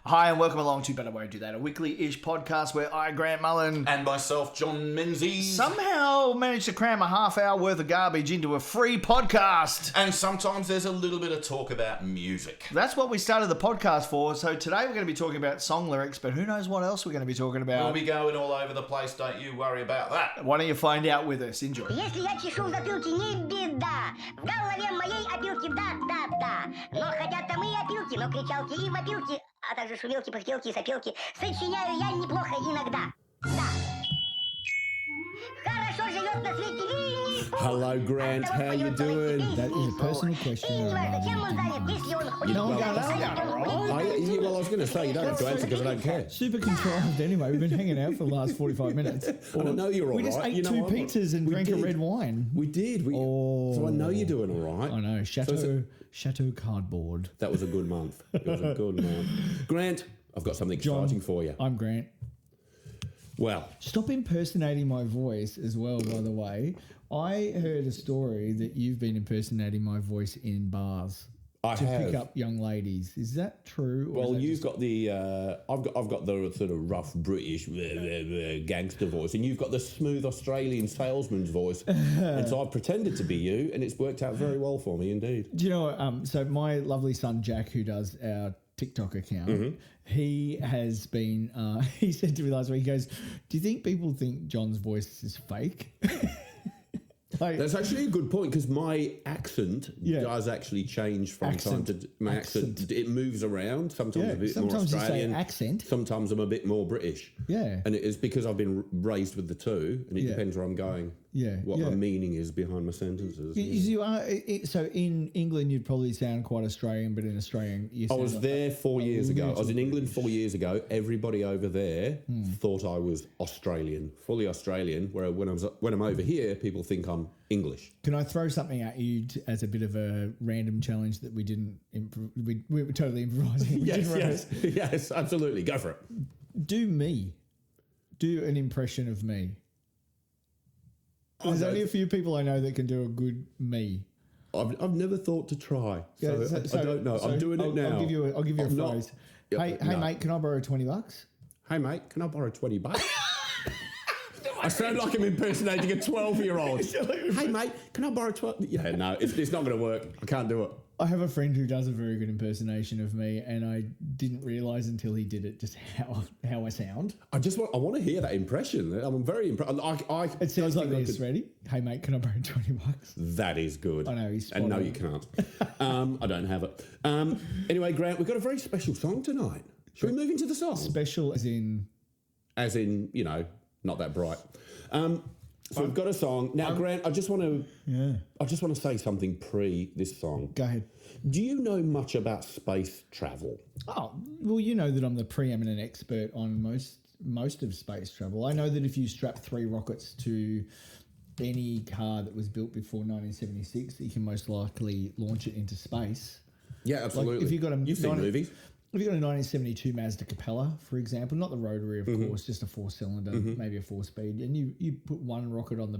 Hi and welcome along to Better Won't Do That, a weekly-ish podcast where I, Grant Mullen, and myself, John Menezies, somehow managed to cram a half-hour worth of garbage into a free podcast. And sometimes there's a little bit of talk about music. That's what we started the podcast for. So today we're going to be talking about song lyrics, but who knows what else we're going to be talking about. We'll be going all over the place, don't you worry about that. Why don't you find out with us? Enjoy. Если я чешу в затылке, не беда. В голове моей опилки, да. Но хотят там и опилки, но кричалки и вопилки, а также шумелки, пыхтелки и сопелки. Сочиняю я неплохо иногда. Да. Хорошо живет на свете Винни-Пух. Hello, Grant. How you doing? That is a personal question. И неважно, чем он занят, если он хочет. No one got that. I was going to say, you don't have to answer because I don't care. Super contrived anyway. We've been hanging out for the last 45 minutes. I know you're all We just right. ate You know two what? pizzas and We drank a did. red wine. We did. So I know you're doing all right. I know. Chateau cardboard. That was a good month. It was a good month. Grant, I've got something John, exciting for you. I'm Grant. Well, Stop impersonating my voice as well, by the way. I heard a story that you've been impersonating my voice in bars I to have. pick up young ladies. Is that true? Or Well, is that you've got the I've got the sort of rough British gangster voice, and you've got the smooth Australian salesman's voice. And so I've pretended to be you, and it's worked out very well for me indeed. Do you know, so my lovely son Jack, who does our TikTok account, he has been, he said to me last week, he goes, do you think people think John's voice is fake? Like, That's actually a good point because my accent Yeah. does actually change from Accent. time to my accent. It moves around. Sometimes Yeah, a bit sometimes you more say Australian. accent. Sometimes I'm a bit more British. Yeah. And it is because I've been raised with the two, and it Yeah. depends where I'm going. Yeah, What yeah. my meaning is behind my sentences. you are, so in England, you'd probably sound quite Australian, but in Australian, you I sound was like there 4 years ago. I was in little England 4 years ago. Everybody over there thought I was Australian, fully Australian. Where when I'm over here, people think I'm English. Can I throw something at you as a bit of a random challenge that we didn't, we were totally improvising. We didn't rehearse. Yes, absolutely. Go for it. Do an impression of me. There's only a few people I know that can do a good me. I've never thought to try, so, Yeah, I don't know. I'm doing it now. I'll give you a I'm not- phrase. Yep, Hey, no. mate, can I borrow $20? Hey mate, can I borrow $20? I sound like I'm impersonating a 12-year-old. Hey mate, can I borrow 12? Yeah, no, it's not going to work. I can't do it. I have a friend who does a very good impersonation of me, and I didn't realise until he did it just how I sound. I want to hear that impression. I'm very impressed. It sounds like this. Ready? Hey, mate, can I borrow $20? That is good. I know, he's spot and no, on. you can't. I don't have it. Anyway, Grant, we've got a very special song tonight. Should we move into the song? Special as in... As in, not that bright. So we've got a song now, Grant. I just want to say something pre this song. Go ahead. Do you know much about space travel? Oh, well, you know that I'm the preeminent expert on most of space travel. I know that if you strap 3 rockets to any car that was built before 1976, you can most likely launch it into space. Yeah, absolutely. Like if you've got You've seen movies. If you've got a 1972 Mazda Capella, for example, not the rotary, of course, just a 4-cylinder, maybe a 4-speed, and you put one rocket on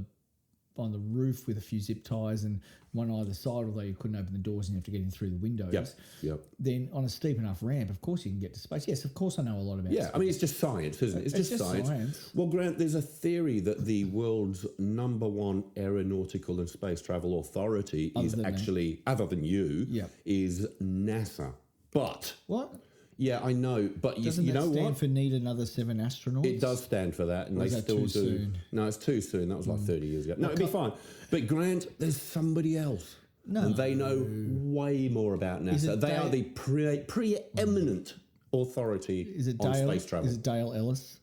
the roof with a few zip ties and one either side, although you couldn't open the doors and you have to get in through the windows. Yep. Then on a steep enough ramp, of course you can get to space. Yes, of course I know a lot about Yeah, space. I mean, it's just science, isn't it? It's just science. Well, Grant, there's a theory that the world's #1 aeronautical and space travel authority is actually, other than you, Yep. is NASA. But... What? Yeah, I know, but Doesn't you that know stand what? for need another 7 astronauts? It does stand for that, and Or they is that still too do. soon? No, it's too soon. That was like 30 years ago. No, it'd be fine. But Grant, there's somebody else, and they know way more about NASA. They are the preeminent authority on space travel. Is it Dale Ellis?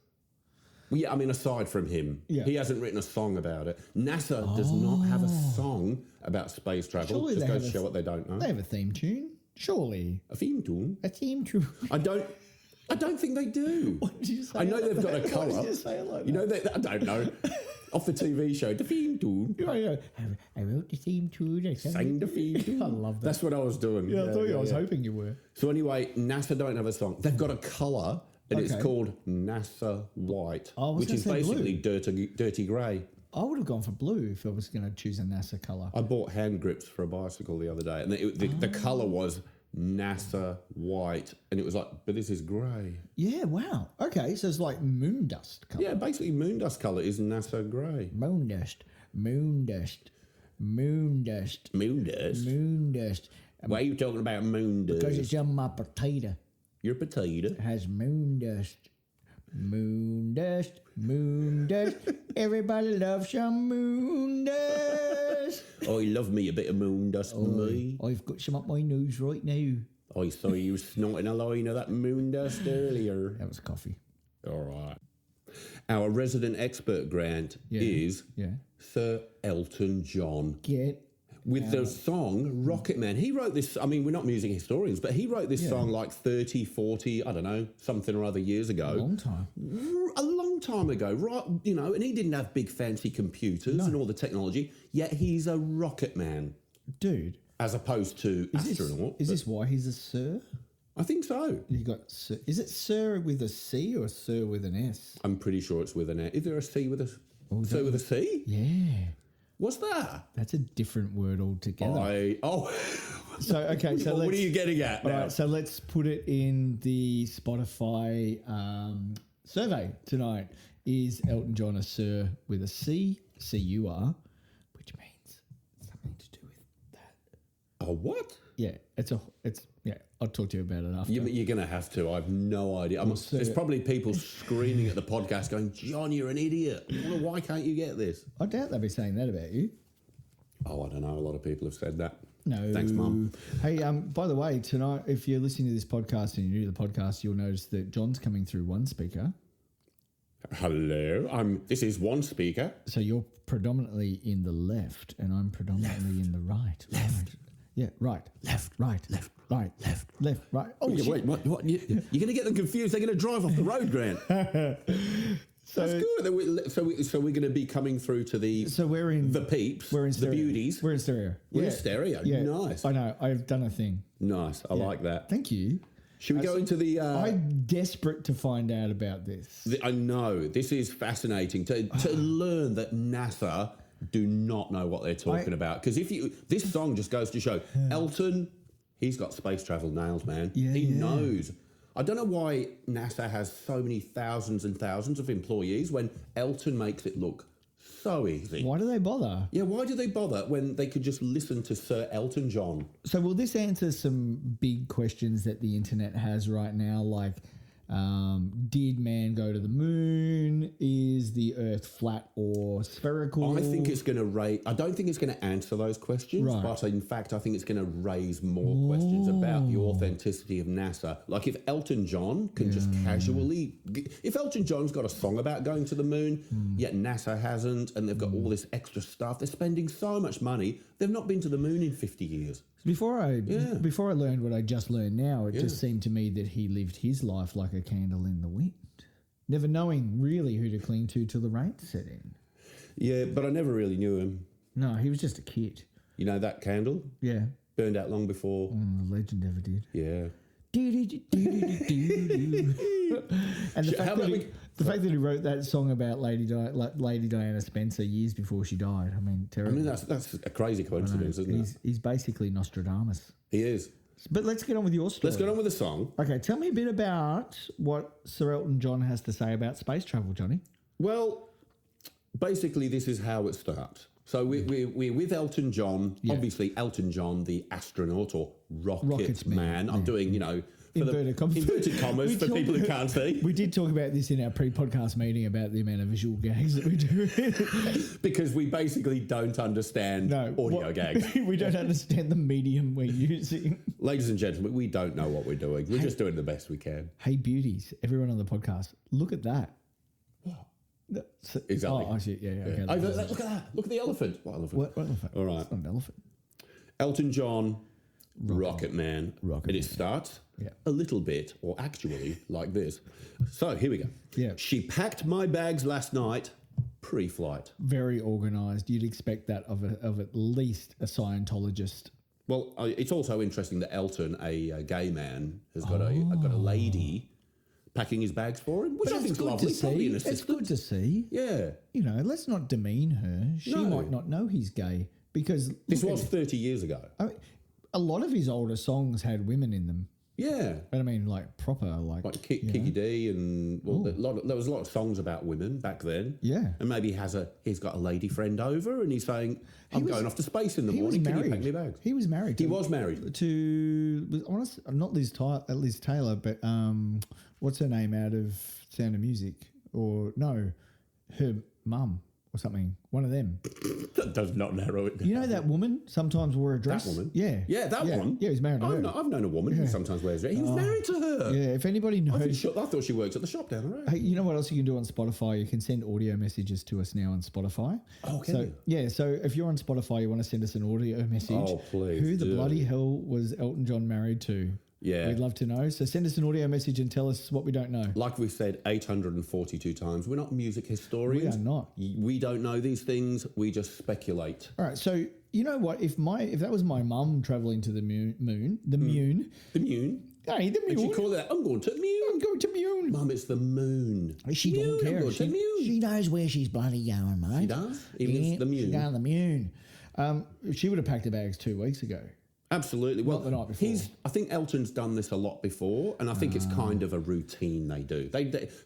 Well, yeah, I mean, aside from him, Yeah. he hasn't written a song about it. NASA does not have a song about space travel. Surely Just they goes have to show what they don't know. They have a theme tune, surely. A theme tune. A theme tune. I don't think they do. What did you say? I know like they've got that? a colour. Why did you say it like You know, I don't know. Off the TV show, the theme tune. I wrote the theme tune. I Sang the theme tune. I love that. That's what I was doing. Yeah, I thought I was hoping you were. So anyway, NASA don't have a song. They've got a colour, and it's Okay. called NASA White, I was which gonna is say basically dirty grey. I would have gone for blue if I was going to choose a NASA colour. I bought hand grips for a bicycle the other day, and the colour was NASA, white, and it was like, but this is grey. Yeah, wow. Okay, so it's like moon dust colour. Yeah, basically moon dust colour is NASA grey. Moon dust, moon dust, moon dust, Moon dust? moon dust. Why are you talking about moon dust? Because it's on my potato. Your potato. It has moon dust. Moon dust, moon dust. Everybody loves some moon dust. I love me a bit of moon dust, me. I've got some up my nose right now. I saw you snorting a line of that moon dust earlier. That was coffee. All right. Our resident expert, Grant, is Sir Elton John. Get With the song Rocket Man. He wrote this, I mean, we're not music historians, but he wrote this song like 30, 40, I don't know, something or other years ago. a long time. A long time ago, right? You know, and he didn't have big fancy computers and all the technology, yet he's a rocket man. Dude. As opposed to astronaut. Is this why he's a sir? I think so. You got sir. Is it sir with a C or sir with an S? I'm pretty sure it's with an A. Is there a C with a C with a C? Yeah. What's that? That's a different word altogether. So okay, so what are you getting at now? All right, so let's put it in the Spotify survey tonight. Is Elton John a sir with a C, C-U-R, which means something to do with that. A what? Yeah, I'll talk to you about it after. You're going to have to. I have no idea. There's probably people screaming at the podcast going, John, you're an idiot. Why can't you get this? I doubt they'll be saying that about you. Oh, I don't know. A lot of people have said that. No. Thanks, Mum. Hey, by the way, tonight, if you're listening to this podcast and you're new to the podcast, you'll notice that John's coming through one speaker. Hello. This is one speaker. So you're predominantly in the left and I'm predominantly in the right. Left. Yeah, right. Left. Right. Left. Right. Left. Left. Right. Oh, Wait, what? You're going to get them confused. They're going to drive off the road, Grant. That's good. So we're going to be coming through to the. So we're in the peeps. We're in stereo. The beauties. We're in stereo. We're in stereo. Yeah. Nice. I know. I've done a thing. Nice. I like that. Thank you. Should we go into the? I'm desperate to find out about this. I know this is fascinating to learn that NASA do not know what they're talking about. Because this song just goes to show Elton, he's got space travel nails, man. He knows. I don't know why NASA has so many thousands and thousands of employees when Elton makes it look so easy. Why do they bother? Yeah, why do they bother when they could just listen to Sir Elton John? So will this answer some big questions that the internet has right now, like did man go to the moon? Is the Earth flat or spherical? I think it's going to I don't think it's going to answer those questions, but in fact, I think it's going to raise more questions about the authenticity of NASA. Like if Elton John can just casually, if Elton John's got a song about going to the moon, yet NASA hasn't, and they've got all this extra stuff, they're spending so much money, they've not been to the moon in 50 years. Before I learned what I just learned now, it just seemed to me that he lived his life like a candle in the wind, never knowing really who to cling to till the rain set in. Yeah, but I never really knew him. No, he was just a kid. You know that candle? Yeah. Burned out long before. The legend ever did. Yeah. And the fact that he wrote that song about Lady Diana Spencer years before she died, I mean, terrible. I mean, that's a crazy coincidence, isn't it? He's basically Nostradamus. He is. But let's get on with your story. Let's get on with the song. Okay, tell me a bit about what Sir Elton John has to say about space travel, Johnny. Well, basically, this is how it starts. So we're with Elton John, obviously Elton John, the astronaut or rocket man. I'm doing, Inverted commas for people who can't see. We did talk about this in our pre-podcast meeting about the amount of visual gags that we do. Because we basically don't understand audio gags. We don't understand the medium we're using. Ladies and gentlemen, we don't know what we're doing. We're just doing the best we can. Hey, beauties, everyone on the podcast, look at that. What? Exactly. Oh, I see. Yeah. Okay. Look at that. Look at the elephant. What elephant? What elephant? All right. It's not an elephant. Elton John, Rocket Man. Rocket it starts a little bit, or actually like this. So here we go. Yeah. She packed my bags last night, pre-flight. Very organised. You'd expect that of at least a Scientologist. Well, it's also interesting that Elton, a gay man, has got a lady packing his bags for him, which I think is lovely. It's good to see. Yeah. Let's not demean her. She might not know he's gay because... This was 30 years ago. a lot of his older songs had women in them. Yeah. But I mean, like proper, like Kiki D, and there was a lot of songs about women back then. Yeah. And maybe he's got a lady friend over, and he's saying, "I'm going off to space in the morning. Can you pack me bags?" He was married. He was married to not Liz Taylor, but what's her name out of Sound of Music? Or no, her mum or something. One of them. That does not narrow it down. You know that woman sometimes wore a dress? That woman? Yeah. Yeah, that one. Yeah, he's married to her. I've known a woman who sometimes wears a dress. He was married to her. Yeah, if anybody knows... I thought she works at the shop down the road. Hey, you know what else you can do on Spotify? You can send audio messages to us now on Spotify. Oh, can you? Yeah, so if you're on Spotify, you want to send us an audio message. Oh, please Who the do. bloody hell was Elton John married to? Yeah. We'd love to know. So send us an audio message and tell us what we don't know. Like we've said 842 times, we're not music historians. We are not. We don't know these things. We just speculate. All right, so you know what? If that was my mum travelling to the moon, The moon. Hey, the And she moon. called it, I'm going to the moon. I'm going to moon. Mum, it's the moon. She Moon, don't I'm care. going to the moon. She knows where she's bloody going, mate. She does? Even if it's the She's moon. going to the moon. She would have packed her bags 2 weeks ago. Absolutely. Well, Not the night before. I think Elton's done this a lot before, and I think it's kind of a routine they do.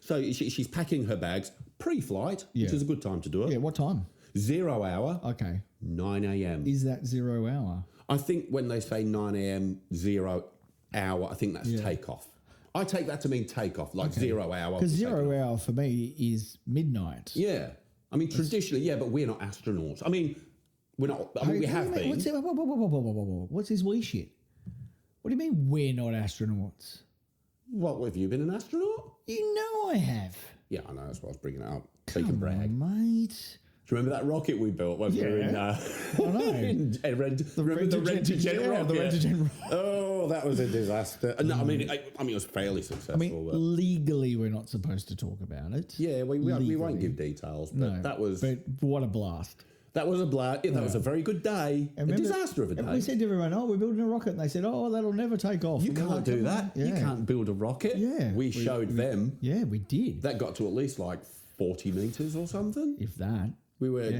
So she's packing her bags pre-flight, which is a good time to do it. Yeah, what time? 0 hour, Okay. 9 a.m. Is that 0 hour? I think when they say 9 a.m., 0 hour, I think that's takeoff. I take that to mean takeoff, like 0 hour. Because 0 hour for me is midnight. Yeah. I mean, traditionally, but we're not astronauts. I mean, we're not. I mean, we have been. What's his wee shit? What do you mean we're not astronauts? What, have you been an astronaut? You know I have. Yeah, I know. That's why I was bringing it up. So you can brag. On, mate. Do you remember that rocket we built when we were in? I know. Remember the Rent-A-Gen rocket? The Rent-A-Gen Oh, that was a disaster. No, I mean, it was fairly successful. I mean, legally we're not supposed to talk about it. yeah, we won't give details, but that was But what a blast. that was a blast. Yeah, that was a very good day. A disaster of a day. We said to everyone, "Oh, we're building a rocket," and they said, "Oh, that'll never take off." You And we're can't like, do "Come that. on." You Yeah. can't build a rocket. Yeah, we showed them. Yeah, we did. That got to at least like 40 meters or something. If that. We were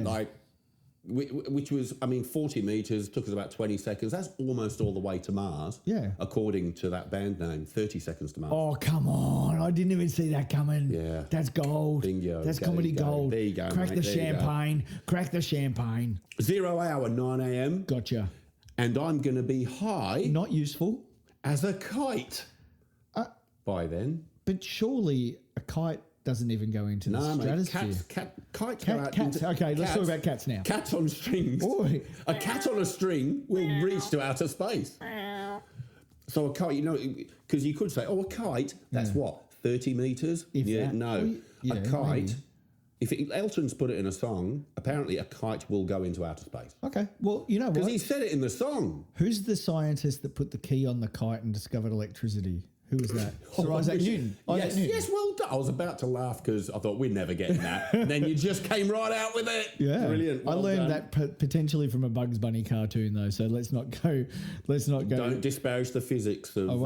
which was, 40 meters took us about 20 seconds. That's almost all the way to Mars. Yeah. According to that band name, 30 seconds to Mars. Oh, come on. I didn't even see that coming. Yeah. That's gold. Bingo. That's There comedy you go. gold. There you go, Crack mate. the There you go. champagne. Crack the champagne. 0 hour, 9 a.m. Gotcha. And I'm going to be high Not useful. as a kite by then. But surely a kite doesn't even go into the No, mate. stratosphere. Kites go out Cats. into- Okay, let's cats- talk about cats now. Cats on strings. Oi. A cat on a string will reach to outer space. So a kite, because you could say, a kite, that's what, 30 metres? If that. No. Well, a kite, if Elton's put it in a song, apparently a kite will go into outer space. Okay, well, you know Because what? he said it in the song. Who's the scientist that put the key on the kite and discovered electricity? Who was that? Sir Isaac Newton. Isaac Newton. Yes, well done. I was about to laugh because I thought we'd never get that. And then you just came right out with it. Yeah, Brilliant. I Well learned done. that potentially from a Bugs Bunny cartoon, though. So let's not go. Don't disparage the physics of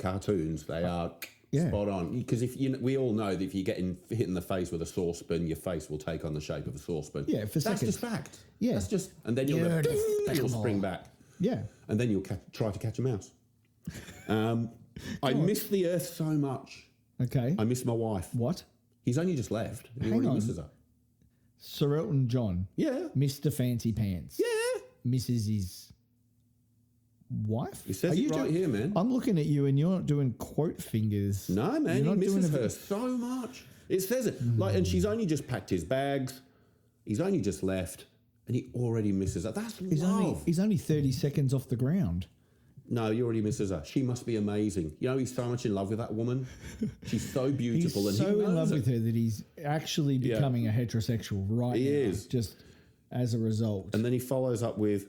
cartoons. They are spot on. Because we all know that if you get hit in the face with a saucepan, your face will take on the shape of a saucepan. Yeah, for that's seconds. just fact. Yeah. That's just, and then you'll spring back. Yeah. And then you'll try to catch a mouse. I miss the Earth so much. Okay. I miss my wife. What? He's only just left. He Hang already on. misses her. Sir Elton John. Yeah. Mr. Fancy Pants. Yeah. Mrs. his wife? It says it right here, man. I'm looking at you and you're not doing quote fingers. No, man, You're he not misses doing her so much. It says it. And she's only just packed his bags. He's only just left. And he already misses her. That's love. He's only 30 seconds off the ground. No, he already misses her. She must be amazing. He's so much in love with that woman. She's so beautiful. He's and so he in knows love it. with her that he's actually becoming a heterosexual right He now. is. Just as a result. And then he follows up with,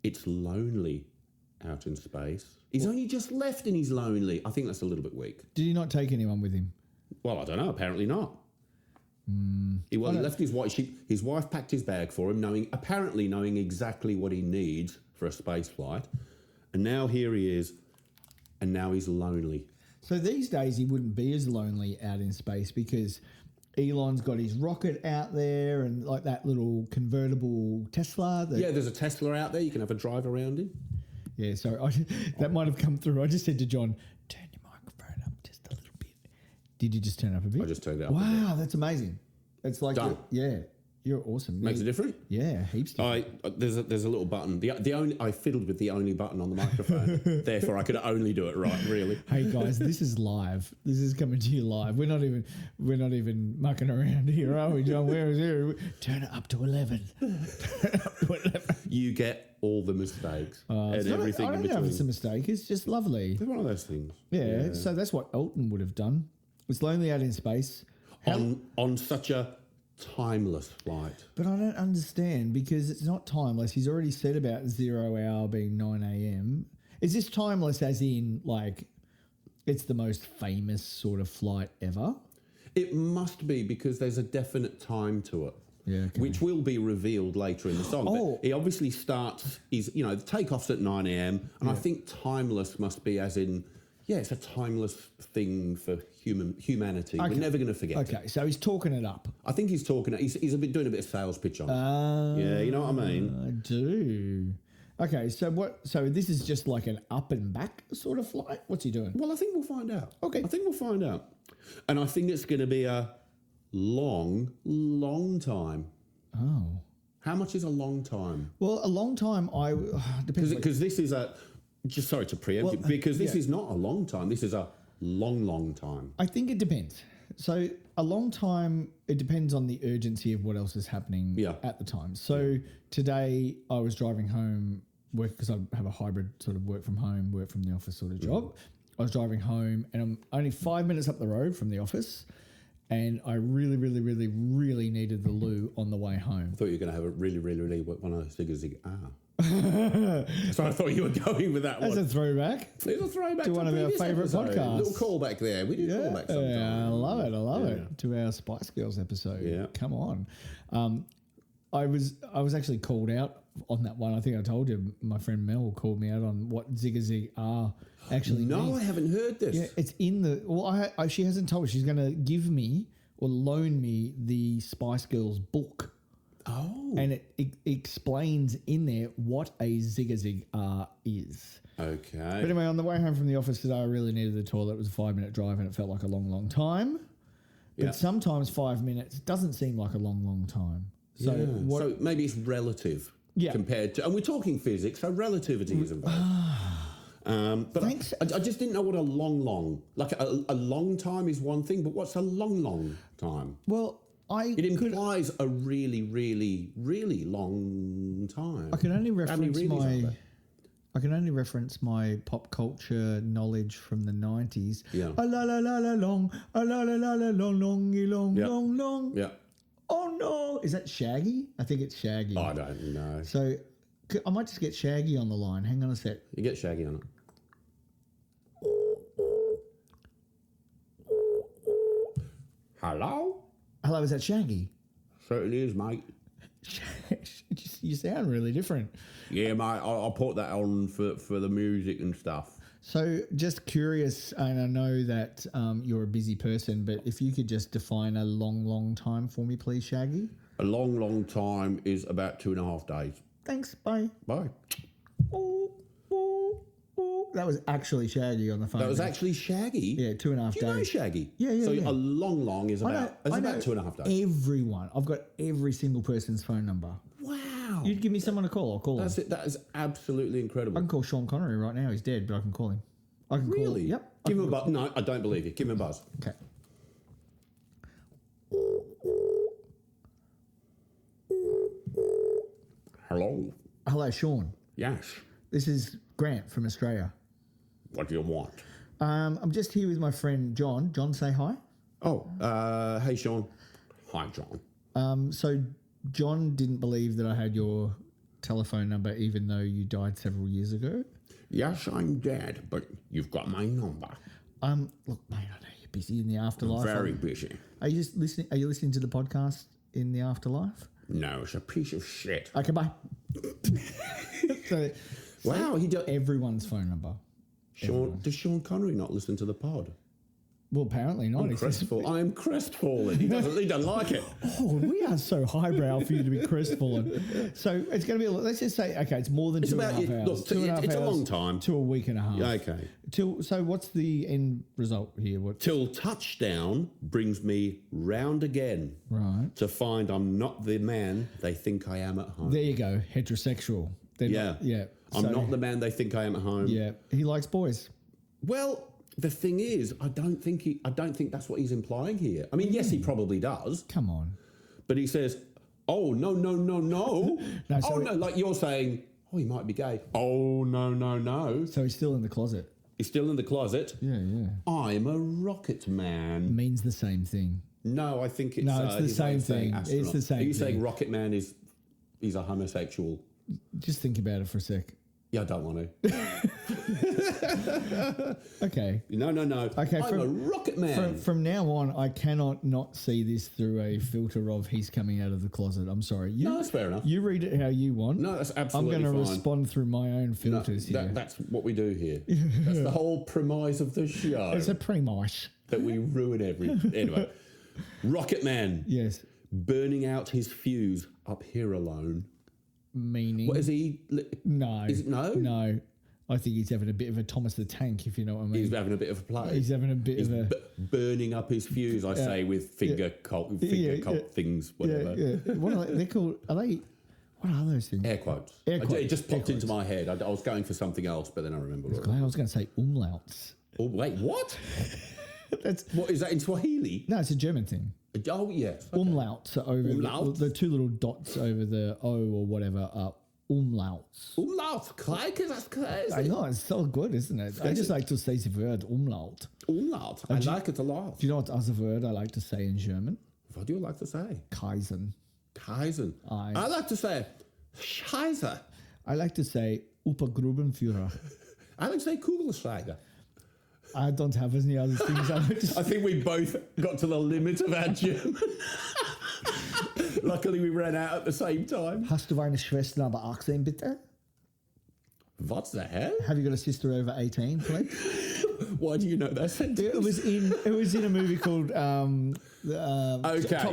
it's lonely out in space. He's only just left and he's lonely. I think that's a little bit weak. Did he not take anyone with him? Well, I don't know. Apparently not. He left his wife. His wife packed his bag for him, knowing exactly what he needs for a space flight. And now here he is, and now he's lonely. So these days he wouldn't be as lonely out in space because Elon's got his rocket out there and like that little convertible Tesla. Yeah, there's a Tesla out there. You can have a drive around in. Yeah, sorry. That might have come through. I just said to John, turn your microphone up just a little bit. Did you just turn it up a bit? I just turned it up a Wow, that's amazing. It's like, Done. You're awesome. Makes a difference. Yeah, heaps different. There's a little button. The only I fiddled with the only button on the microphone. Therefore, I could only do it right. Really. Hey guys, this is live. This is coming to you live. We're not even mucking around here, are we, John? Where is it? Turn it up to 11. Turn it up to 11. You get all the mistakes and everything I in don't know if between. it's a mistake. It's just lovely. It's one of those things. Yeah. So that's what Elton would have done. It's lonely out in space. On such a timeless flight. But I don't understand because it's not timeless. He's already said about 0 hour being 9 a.m. Is this timeless as in like it's the most famous sort of flight ever? It must be because there's a definite time to it. Yeah, okay. Which will be revealed later in the song. Oh. But he obviously starts, the takeoff's at 9 a.m. And I think timeless must be as in, it's a timeless thing for humanity. Okay. We're never going to forget it. Okay, so he's talking it up. I think he's talking, he's doing a bit of sales pitch on it. Yeah, you know what I mean? I do. Okay, so this is just like an up and back sort of flight? What's he doing? Well, I think we'll find out. Okay. I think we'll find out. And I think it's going to be a long, long time. Oh. How much is a long time? Well, a long time, depends. Because this is just sorry to preempt you, because this is not a long time. This is a long, long time. I think it depends. So a long time, it depends on the urgency of what else is happening at the time. So today I was driving home, because I have a hybrid sort of work from home, work from the office sort of job. I was driving home and I'm only 5 minutes up the road from the office and I really, really, really, really needed the loo on the way home. I thought you were going to have a really, really, really one of zig. So I thought you were going with that one. That's a throwback. It's a throwback to one of our favourite podcasts. Little callback there. We do callback sometimes. I love it. I love it. To our Spice Girls episode. Yeah. Come on. I was actually called out on that one. I think I told you, my friend Mel called me out on what zig are actually No, means. I haven't heard this. Yeah, it's in the... Well, she hasn't told me. She's going to give me or loan me the Spice Girls book. Oh. And it explains in there what a zig is. Okay. But anyway, on the way home from the office today, I really needed the toilet. It was a 5-minute drive and it felt like a long, long time. But sometimes 5 minutes doesn't seem like a long, long time. So, so maybe it's relative compared to... And we're talking physics, so relativity is involved. But Thanks. I just didn't know what a long... Like a long time is one thing, but what's a long time? Well... It implies a really, really, really long time. I can only reference I can only reference my pop culture knowledge from the 90s. Yeah. A la la la la long, a la la la la long, long. Yeah. Oh no, is that Shaggy? I think it's Shaggy. I don't know. So I might just get Shaggy on the line. Hang on a sec. You get Shaggy on it. Hello? Hello, is that Shaggy? Certainly is, mate. You sound really different. Yeah, mate, I'll put that on for the music and stuff. So just curious, and I know that you're a busy person, but if you could just define a long, long time for me, please, Shaggy. A long, long time is about 2.5 days. Thanks, bye. Bye. That was actually Shaggy on the phone. That was actually Shaggy? Yeah, 2.5 days. Do you know Shaggy? Yeah. So a long is about 2.5 days. Everyone. I've got every single person's phone number. Wow. You'd give me someone to call, I'll call him. That's it. That is absolutely incredible. I can call Sean Connery right now. He's dead, but I can call him. I can Really? call him. Yep. Give him a buzz. No, I don't believe you. Give him a buzz. Okay. Hello. Hello, Sean. Yes. This is Grant from Australia. What do you want? I'm just here with my friend John. John, say hi. Oh, hey, Sean. Hi, John. So John didn't believe that I had your telephone number, even though you died several years ago. Yes, I'm dead, but you've got my number. Look, mate, I know you're busy in the afterlife. Very busy. Are you just listening? Are you listening to the podcast in the afterlife? No, it's a piece of shit. Okay, bye. So, Wow, he does. everyone's phone number. Does Sean Connery not listen to the pod? Well, apparently not. I am crestfallen. He doesn't like it. Oh, we are so highbrow for you to be crestfallen. So it's going to be, let's just say, okay, it's more than 2.5 hours. Look, it's a long time. To a week and a half. Okay. So what's the end result here? Till touchdown brings me round again. Right. To find I'm not the man they think I am at home. There you go. Heterosexual. Yeah. I'm not the man they think I am at home. Yeah. He likes boys. Well, the thing is, I don't think that's what he's implying here. I mean, yes, he probably does. Come on. But he says, "Oh no, no, no, no." No, like you're saying, "Oh, he might be gay." Oh no, no, no. So he's still in the closet. He's still in the closet. Yeah. I'm a rocket man. Means the same thing. No, I think it's it's the same thing. It's the same. Are you thing. saying rocket man he's a homosexual? Just think about it for a sec. Yeah, I don't want to. Okay. No. Okay, I'm a rocket man. From now on, I cannot not see this through a filter of he's coming out of the closet. I'm sorry. No, that's fair enough. You read it how you want. No, that's absolutely I'm going to fine. respond through my own filters here. That's what we do here. That's the whole premise of the show. It's a premise. That we ruin everything. Anyway, rocket man. Yes. Burning out his fuse up here alone. Meaning? What is he? No. Is it no? No. I think he's having a bit of a Thomas the Tank, if you know what I mean. He's having a bit of a play. He's having a bit of a... burning up his fuse, I say, with finger cult things, whatever. Yeah. What are they called? What are those things? Air quotes. Air quotes. It just popped into my head. I was going for something else, but then I remembered. I was going to say umlauts. Oh, wait, what? What is that in Swahili? No, it's a German thing. Oh, yes. Okay. Umlauts are over the two little dots over the O or whatever are umlauts. Umlaut, that's crazy. I know, it's so good, isn't it? I just like to say the word umlaut. Umlaut, I like it a lot. Do you know what other word I like to say in German? What do you like to say? Kaisen. Kaisen. I like to say Scheiße. I like to say Obergrubenführer. I like to say Kugelschreiber. I don't have any other things I like to say. I think we both got to the limit of our German. Luckily, we ran out at the same time. Hast du eine Schwester aber 18, bitte? What the hell? Have you got a sister over 18, please? Why do you know that sentence? It was in a movie called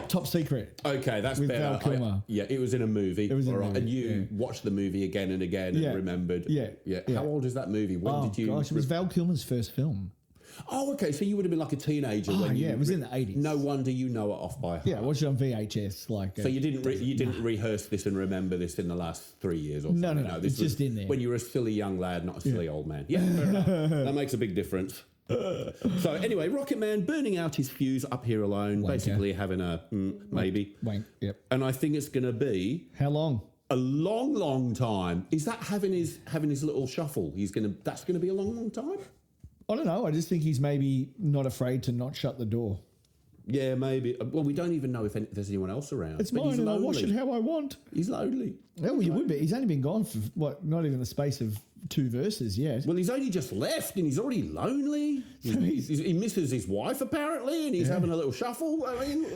Top Secret. Okay, that's with better. Val Kilmer. It was in a movie. It was in a movie, and you watched the movie again and again and remembered. Yeah. How old is that movie? When did you? Gosh, it was Val Kilmer's first film. Oh, okay. So you would have been like a teenager when you. Yeah, it was in the 80s. No wonder you know it off by heart. Yeah, I watched it on VHS. So you didn't rehearse this and remember this in the last 3 years or something? No. It's just in there. When you were a silly young lad, not a silly old man. Yeah, fair enough. That makes a big difference. So anyway, Rocket Man burning out his fuse up here alone, basically having a maybe. Wank, yep. And I think it's going to be... How long? A long, long time. Is that having his little shuffle? That's going to be a long, long time? I don't know. I just think he's maybe not afraid to not shut the door. Yeah, maybe. Well, we don't even know if there's anyone else around. It's mine and I'll wash it how I want. He's lonely. Well, you would be. He's only been gone for, not even the space of 2 verses yet. Well, he's only just left and he's already lonely. He misses his wife, apparently, and he's having a little shuffle. I mean...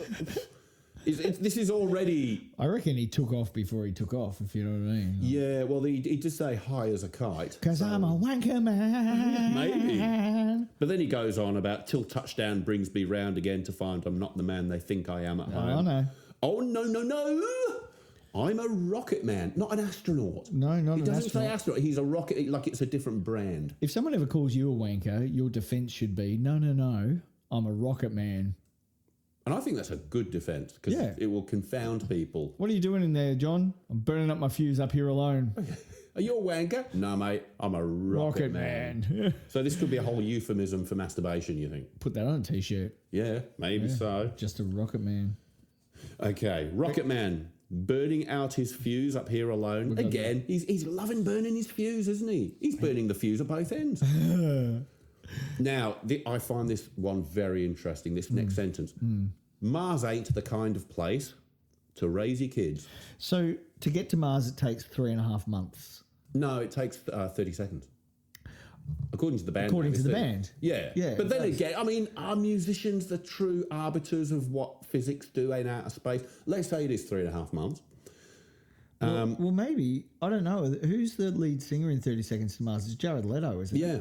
this is already... I reckon he took off before he took off, if you know what I mean. Yeah, well, he did say high as a kite. Because I'm a wanker man. Maybe. But then he goes on about till touchdown brings me round again to find I'm not the man they think I am at home. I know. Oh, no. I'm a rocket man, not an astronaut. No, not an astronaut. He doesn't say astronaut. He's a rocket, like it's a different brand. If someone ever calls you a wanker, your defence should be, no, I'm a rocket man. And I think that's a good defence because it will confound people. What are you doing in there, John? I'm burning up my fuse up here alone. Are you a wanker? No, mate. I'm a rocket man. So this could be a whole euphemism for masturbation, you think? Put that on a T-shirt. Yeah, maybe so. Just a rocket man. Okay, rocket man burning out his fuse up here alone. Again, he's loving burning his fuse, isn't he? He's burning the fuse at both ends. Now, I find this one very interesting, this next sentence. Mars ain't the kind of place to raise your kids. So, to get to Mars, it takes 3.5 months. No, it takes 30 seconds. According to the band. According to the band? Yeah. But then again, I mean, are musicians the true arbiters of what physics do in outer space? Let's say it is 3.5 months. Well, maybe. I don't know. Who's the lead singer in 30 Seconds to Mars? It's Jared Leto, isn't it? Yeah.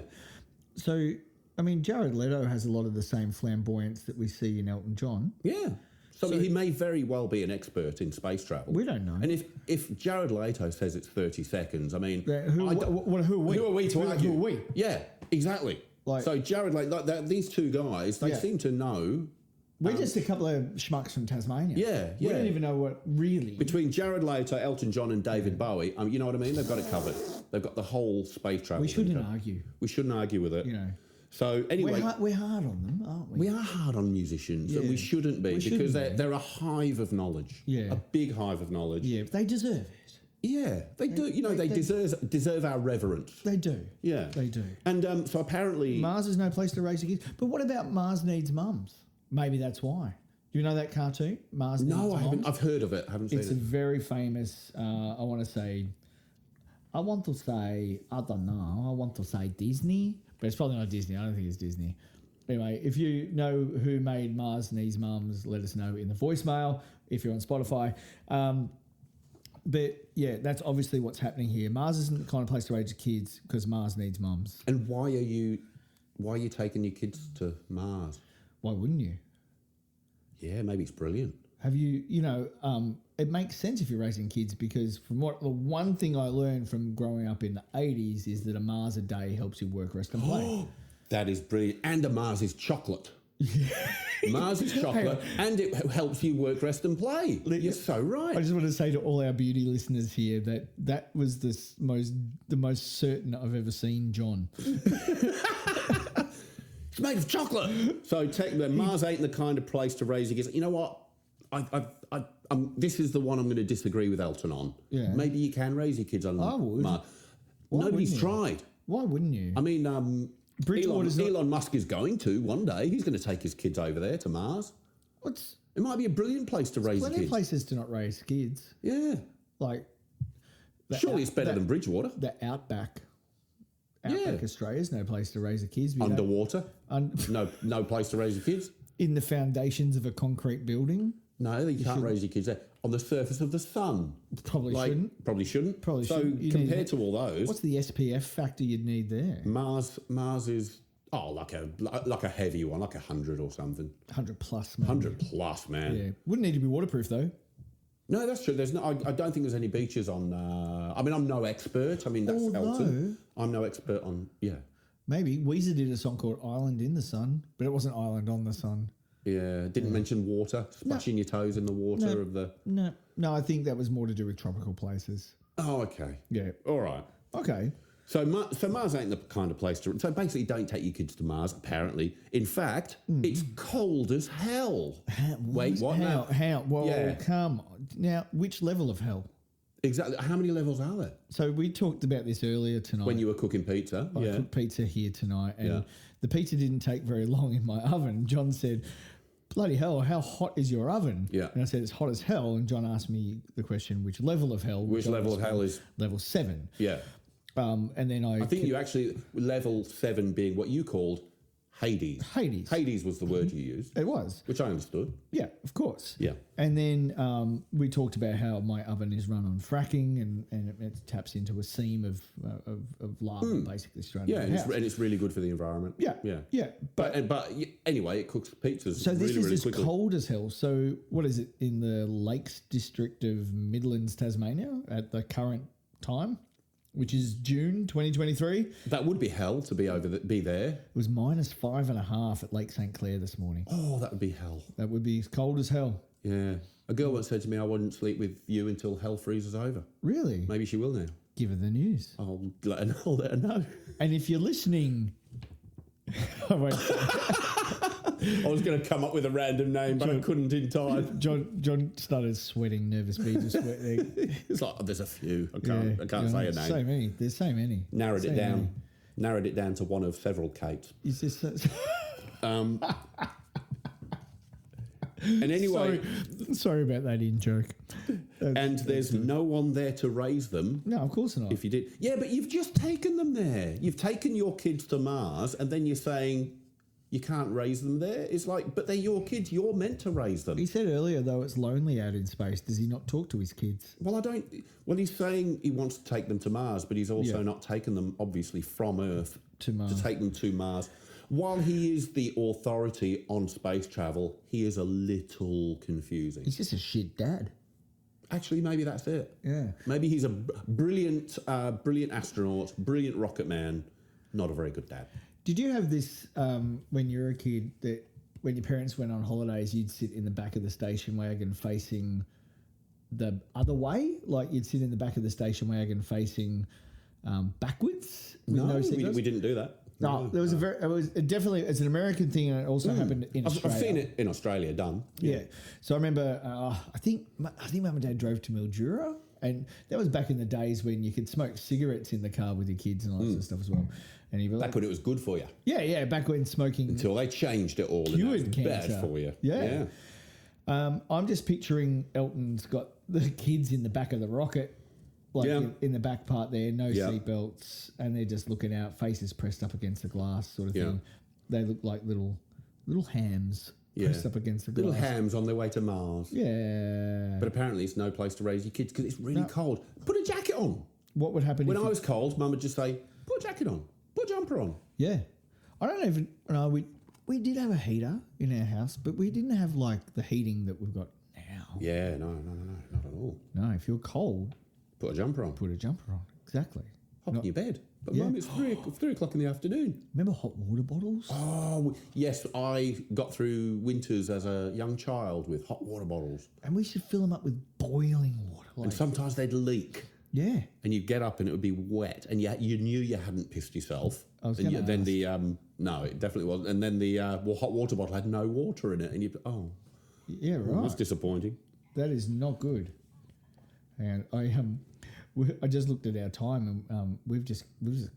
So I mean, Jared Leto has a lot of the same flamboyance that we see in Elton John. Yeah. So he may very well be an expert in space travel. We don't know. And if Jared Leto says it's 30 seconds, I mean... Who are we? Who are we to argue? Who are we? Yeah, exactly. So Jared Leto, these two guys, they seem to know... We're just a couple of schmucks from Tasmania. Yeah. We don't even know what really... Between Jared Leto, Elton John and David Bowie, you know what I mean? They've got it covered. They've got the whole space travel. We shouldn't argue. We shouldn't argue with it. You know. So anyway... We're hard on them, aren't we? We are hard on musicians, and we shouldn't be, because they're a hive of knowledge. Yeah. A big hive of knowledge. Yeah, they deserve it. Yeah, they do. You know, they deserve our reverence. They do. Yeah. They do. And so apparently... Mars is no place to raise your kids. But what about Mars Needs Mums? Maybe that's why. Do you know that cartoon, Mars Needs Mums? No, I haven't. I've heard of it. I haven't seen it. It's a very famous, I want to say, I don't know, I want to say Disney, but it's probably not Disney. I don't think it's Disney. Anyway, if you know who made Mars Needs Mums, let us know in the voicemail if you're on Spotify. But yeah, that's obviously what's happening here. Mars isn't the kind of place to raise your kids because Mars needs mums. And why are you taking your kids to Mars? Why wouldn't you? Yeah, maybe it's brilliant. Have you, it makes sense if you're raising kids, because the one thing I learned from growing up in the 80s is that a Mars a day helps you work, rest and play. That is brilliant. And a Mars is chocolate. Mars is chocolate, and it helps you work, rest and play. You're so right. I just want to say to all our beauty listeners here that was the most certain I've ever seen John. It's made of chocolate. So Mars ain't the kind of place to raise your kids. You know what? This is the one I'm going to disagree with Elton on. Yeah. Maybe you can raise your kids on I would. Mars. Nobody's tried. Why wouldn't you? I mean, Elon Musk is going to one day. He's going to take his kids over there to Mars. It might be a brilliant place to raise plenty kids. of places to not raise kids. Yeah. Like, surely it's better than Bridgewater. The Outback Australia's no place to raise the kids. Underwater. No place to raise your kids. In the foundations of a concrete building. No, you can't raise your kids there. On the surface of the sun. Probably shouldn't. Probably shouldn't. Probably so shouldn't. Compared to all those, what's the SPF factor you'd need there? Mars is like a heavy one, like 100 or something. 100 plus, man. 100 plus, man. Yeah, wouldn't need to be waterproof though. No, that's true. There's no. I don't think there's any beaches on. I mean, I'm no expert. I mean, that's Elton. I'm no expert on. Yeah. Maybe Weezer did a song called "Island in the Sun," but it wasn't "Island on the Sun." Yeah, didn't mention water, splashing your toes in the water of the... No, I think that was more to do with tropical places. Oh, okay. Yeah. All right. Okay. So Mars ain't the kind of place to... So basically, don't take your kids to Mars, apparently. In fact, it's cold as hell. Wait, what? How? Well, come on. Now, which level of hell? Exactly. How many levels are there? So we talked about this earlier tonight. When you were cooking pizza. I cooked pizza here tonight, and the pizza didn't take very long in my oven. John said, bloody hell, how hot is your oven? Yeah. And I said, it's hot as hell. And John asked me the question, which level of hell? Which level of hell is? Level 7. Yeah. And then I think you actually, level 7 being what you called Hades. Hades was the word you used. It was. Which I understood. Yeah, of course. Yeah. And then we talked about how my oven is run on fracking and it taps into a seam of lava basically straight out of the house. And it's really good for the environment. Yeah. But anyway, it cooks pizzas so this really, is as quickly. cold as hell. So what is it in the Lakes district of Midlands, Tasmania at the current time? Which is June 2023. That would be hell to be there. It was -5.5 at Lake St. Clair this morning. Oh, that would be hell. That would be cold as hell. Yeah. A girl once said to me, I wouldn't sleep with you until hell freezes over. Really? Maybe she will now. Give her the news. I'll let her know. And if you're listening... I won't say. I was going to come up with a random name, but I couldn't in time. John started sweating, nervous beads of sweating. It's like, there's a few. I can't say a name. So many. There's so many. Narrowed it down to one of several Kates. Is this... And anyway... Sorry about that in-joke. And there's no one there to raise them. No, of course not. If you did... Yeah, but you've just taken them there. You've taken your kids to Mars, and then you're saying... You can't raise them there. It's like, but they're your kids. You're meant to raise them. He said earlier, though, it's lonely out in space. Does he not talk to his kids? Well, he's saying he wants to take them to Mars, but he's also not taken them, obviously, from Earth to Mars. to take them to Mars. while he is the authority on space travel, he is a little confusing. He's just a shit dad. Actually, maybe that's it. Yeah. Maybe he's a brilliant astronaut, brilliant rocket man, not a very good dad. Did you have this when you were a kid that when your parents went on holidays, you'd sit in the back of the station wagon facing the other way? Like you'd sit in the back of the station wagon facing backwards? No, we didn't do that. No, there was it's an American thing, and it also happened in Australia. I've seen it in Australia done. Yeah. So I remember, I think Mum and Dad drove to Mildura, and that was back in the days when you could smoke cigarettes in the car with your kids and all that sort of stuff as well. And you'd be like, Back when it was good for you. yeah, back when smoking Until they changed it all. cured and cancer. bad for you. Yeah. I'm just picturing Elton's got the kids in the back of the rocket, like in the back part there, no seatbelts, and they're just looking out, faces pressed up against the glass, sort of thing. They look like little hams pressed up against the glass. Little hams on their way to Mars. Yeah. But apparently it's no place to raise your kids because it's really cold. Put a jacket on. What would happen When I was cold, Mum would just say, put a jacket on, put a jumper on. Yeah. I don't even know. We did have a heater in our house, but we didn't have like the heating that we've got now. Yeah, no, not at all. No, if you're cold, Put a jumper on. put a jumper on. Exactly. Hop in your bed. But Yeah. Mum, it's 3 o'clock in the afternoon. Remember hot water bottles? Oh, yes, I got through winters as a young child with hot water bottles. And we should fill them up with boiling water. Like, And sometimes they'd leak. yeah. And you'd get up and it would be wet. And you knew you hadn't pissed yourself. I was And gonna then ask. the, no, it definitely wasn't. And then the hot water bottle had no water in it. And you'd, Yeah, right. that's disappointing. That is not good. And I just looked at our time, and we've just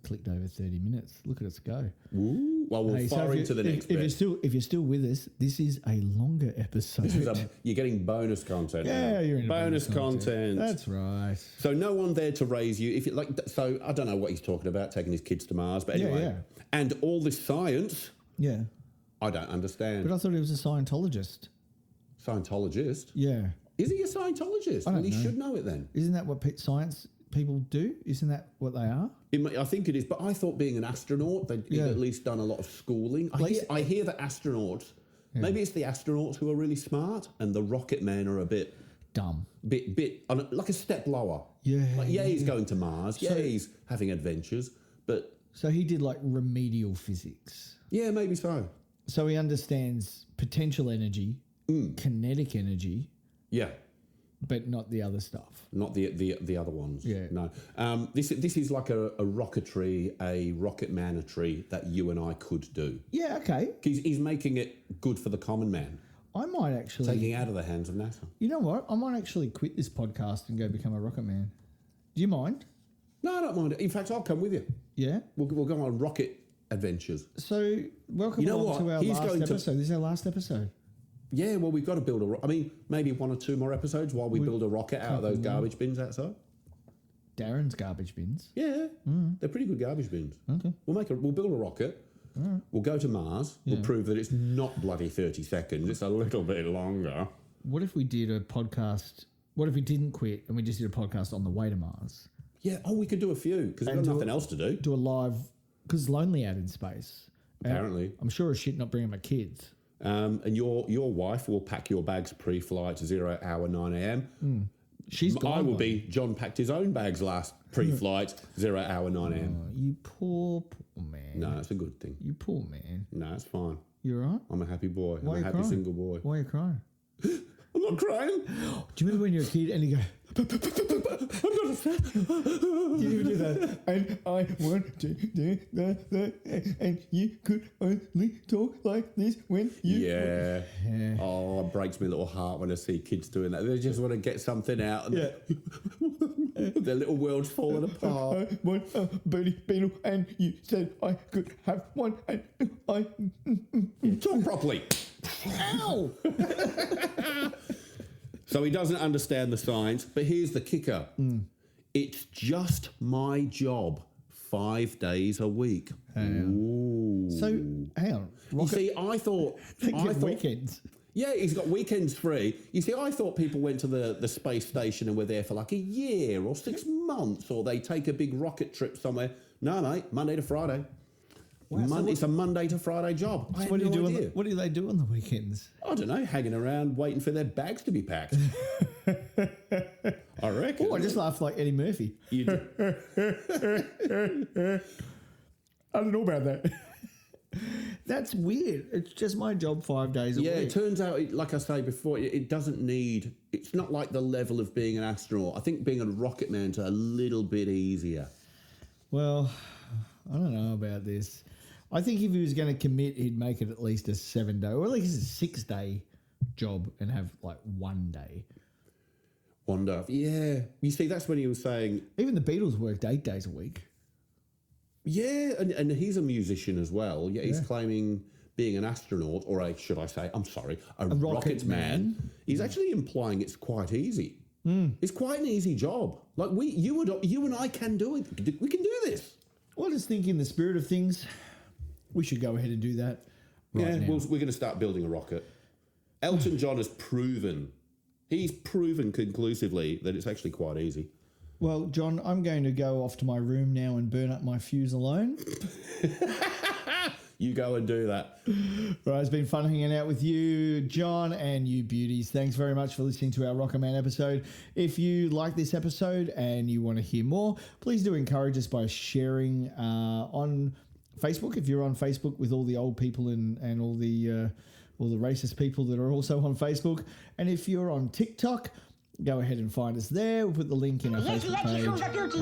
clicked over 30 minutes. Look at us go. Ooh, well, we'll Hey, so fire if into the next if bit. if you're still with us, this is a longer episode. You're getting bonus content. Yeah, now. you're in bonus content. That's right. So no one there to raise you. If you like, so I don't know what he's talking about, taking his kids to Mars, but anyway. Yeah. And all this science, Yeah, I don't understand. but I thought he was a Scientologist. Scientologist? Yeah, Is he a Scientologist? I don't Well, he know. should know it then. isn't that what science people do? Isn't that what they are? I think it is, but I thought being an astronaut, they'd at least done a lot of schooling. I hear that astronauts, maybe it's the astronauts who are really smart, and the rocket men are a bit Dumb. like a step lower. Yeah, Like, he's going to Mars. He's having adventures, but So he did like remedial physics. yeah, maybe so. So he understands potential energy, kinetic energy, Yeah. but not the other stuff. Not the other ones. Yeah. No. This is like a rocketry, a rocket manatry that you and I could do. Yeah, okay. He's making it good for the common man, I might actually. taking it out of the hands of NASA. You know what? I might actually quit this podcast and go become a rocket man. Do you mind? No, I don't mind it. In fact, I'll come with you. Yeah. We'll go on rocket adventures. So welcome You know along what? to our He's last going to- episode. This is our last episode. Yeah, well, we've got to build maybe 1 or 2 more episodes while we build a rocket out of those garbage bins outside. Darren's garbage bins. Yeah, they're pretty good garbage bins. Okay. We'll build a rocket. We'll go to Mars. We'll prove that it's not bloody 30 seconds. It's a little bit longer. What if we did a podcast? What if we didn't quit and we just did a podcast on the way to Mars? Yeah. Oh, we could do a few because we've And got do nothing else to do. Do a live, because it's lonely out in space. And Apparently. I'm sure as shit not bringing my kids. And your wife will pack your bags pre-flight, 0 hour 9 a.m. She's gone. I will by. be. John packed his own bags last pre-flight, 0 hour 9 a.m. Oh, you poor man. No, that's a good thing. You poor man. No, it's fine. You all right? I'm a happy boy. Why I'm are a you happy crying? single boy. Why are you crying? I'm not crying. Do you remember when you were a kid and you go, you even do that? And I want to do that, and you could only talk like this when you. Yeah. Oh, it breaks my little heart when I see kids doing that. They just want to get something out. And their little world's falling apart. I want a birdie beetle, and you said I could have one, and I. Talk properly. Ow! So he doesn't understand the science, but here's the kicker. It's just my job 5 days a week. Ooh. So hang on. You see, I thought Weekends. Yeah, he's got weekends free. You see, I thought people went to the space station and were there for like a year or 6 months, or they take a big rocket trip somewhere. No, mate, Monday to Friday. It's a Monday to Friday job. I What had do you no do? idea. What do they do on the weekends? I don't know, hanging around waiting for their bags to be packed. I reckon. Oh, I just laughed like Eddie Murphy. You do. I don't know about that. That's weird. It's just my job 5 days a week. Yeah, it turns out, like I say before, it doesn't need... It's not like the level of being an astronaut. I think being a rocket man's a little bit easier. Well, I don't know about this. I think if he was going to commit, he'd make it at least a 7 day, or at least a 6 day job and have like 1 day. Wonder. Yeah. You see, that's when he was saying... Even the Beatles worked 8 days a week. Yeah, and he's a musician as well. Yeah, he's claiming being an astronaut, or a rocket man. He's actually implying it's quite easy. It's quite an easy job. Like you and I can do it. We can do this. Well, I just think in the spirit of things, we should go ahead and do that right now. We're going to start building a rocket. Elton John has proven, he's proven conclusively that it's actually quite easy. Well, John, I'm going to go off to my room now and burn up my fuse alone. You go and do that. Right, it's been fun hanging out with you, John, and you beauties. Thanks very much for listening to our Rocket Man episode. If you like this episode and you want to hear more, please do encourage us by sharing on Facebook. If you're on Facebook with all the old people and all the racist people that are also on Facebook. And if you're on TikTok, go ahead and find us there. We'll put the link in our Facebook page and on the Spotify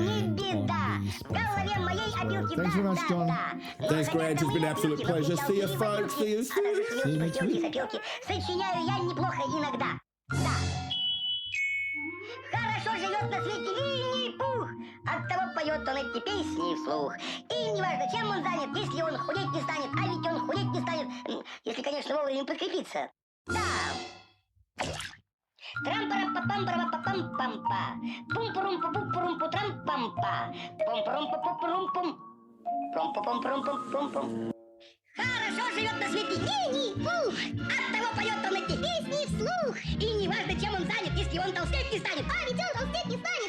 page. Thanks very much, John. Thanks, Grant. It's been an absolute pleasure. See you, folks. See you soon. See you next week. Сочиняю я неплохо иногда. Да. Хорошо живет на свете Винни-Пух. Оттого поет он эти песни вслух. И неважно, чем он занят, если он худеть не станет, а ведь он худеть не станет, если, конечно, вовремя подкрепиться. Да. Трам-парам-па-пам-парам-па-пам-пам-па. Пум-пурум-пу-пум-пурум-пу-трам-пам-па. Пум-пурум-пу-пу-пурум-пум. Пум-пу-пум-пурум-пум-пум. Хорошо живет на свете Винни-Пух. Оттого поет он эти песни вслух. И неважно, чем он занят, если он толстеть не станет. А ведь он толстеть не станет.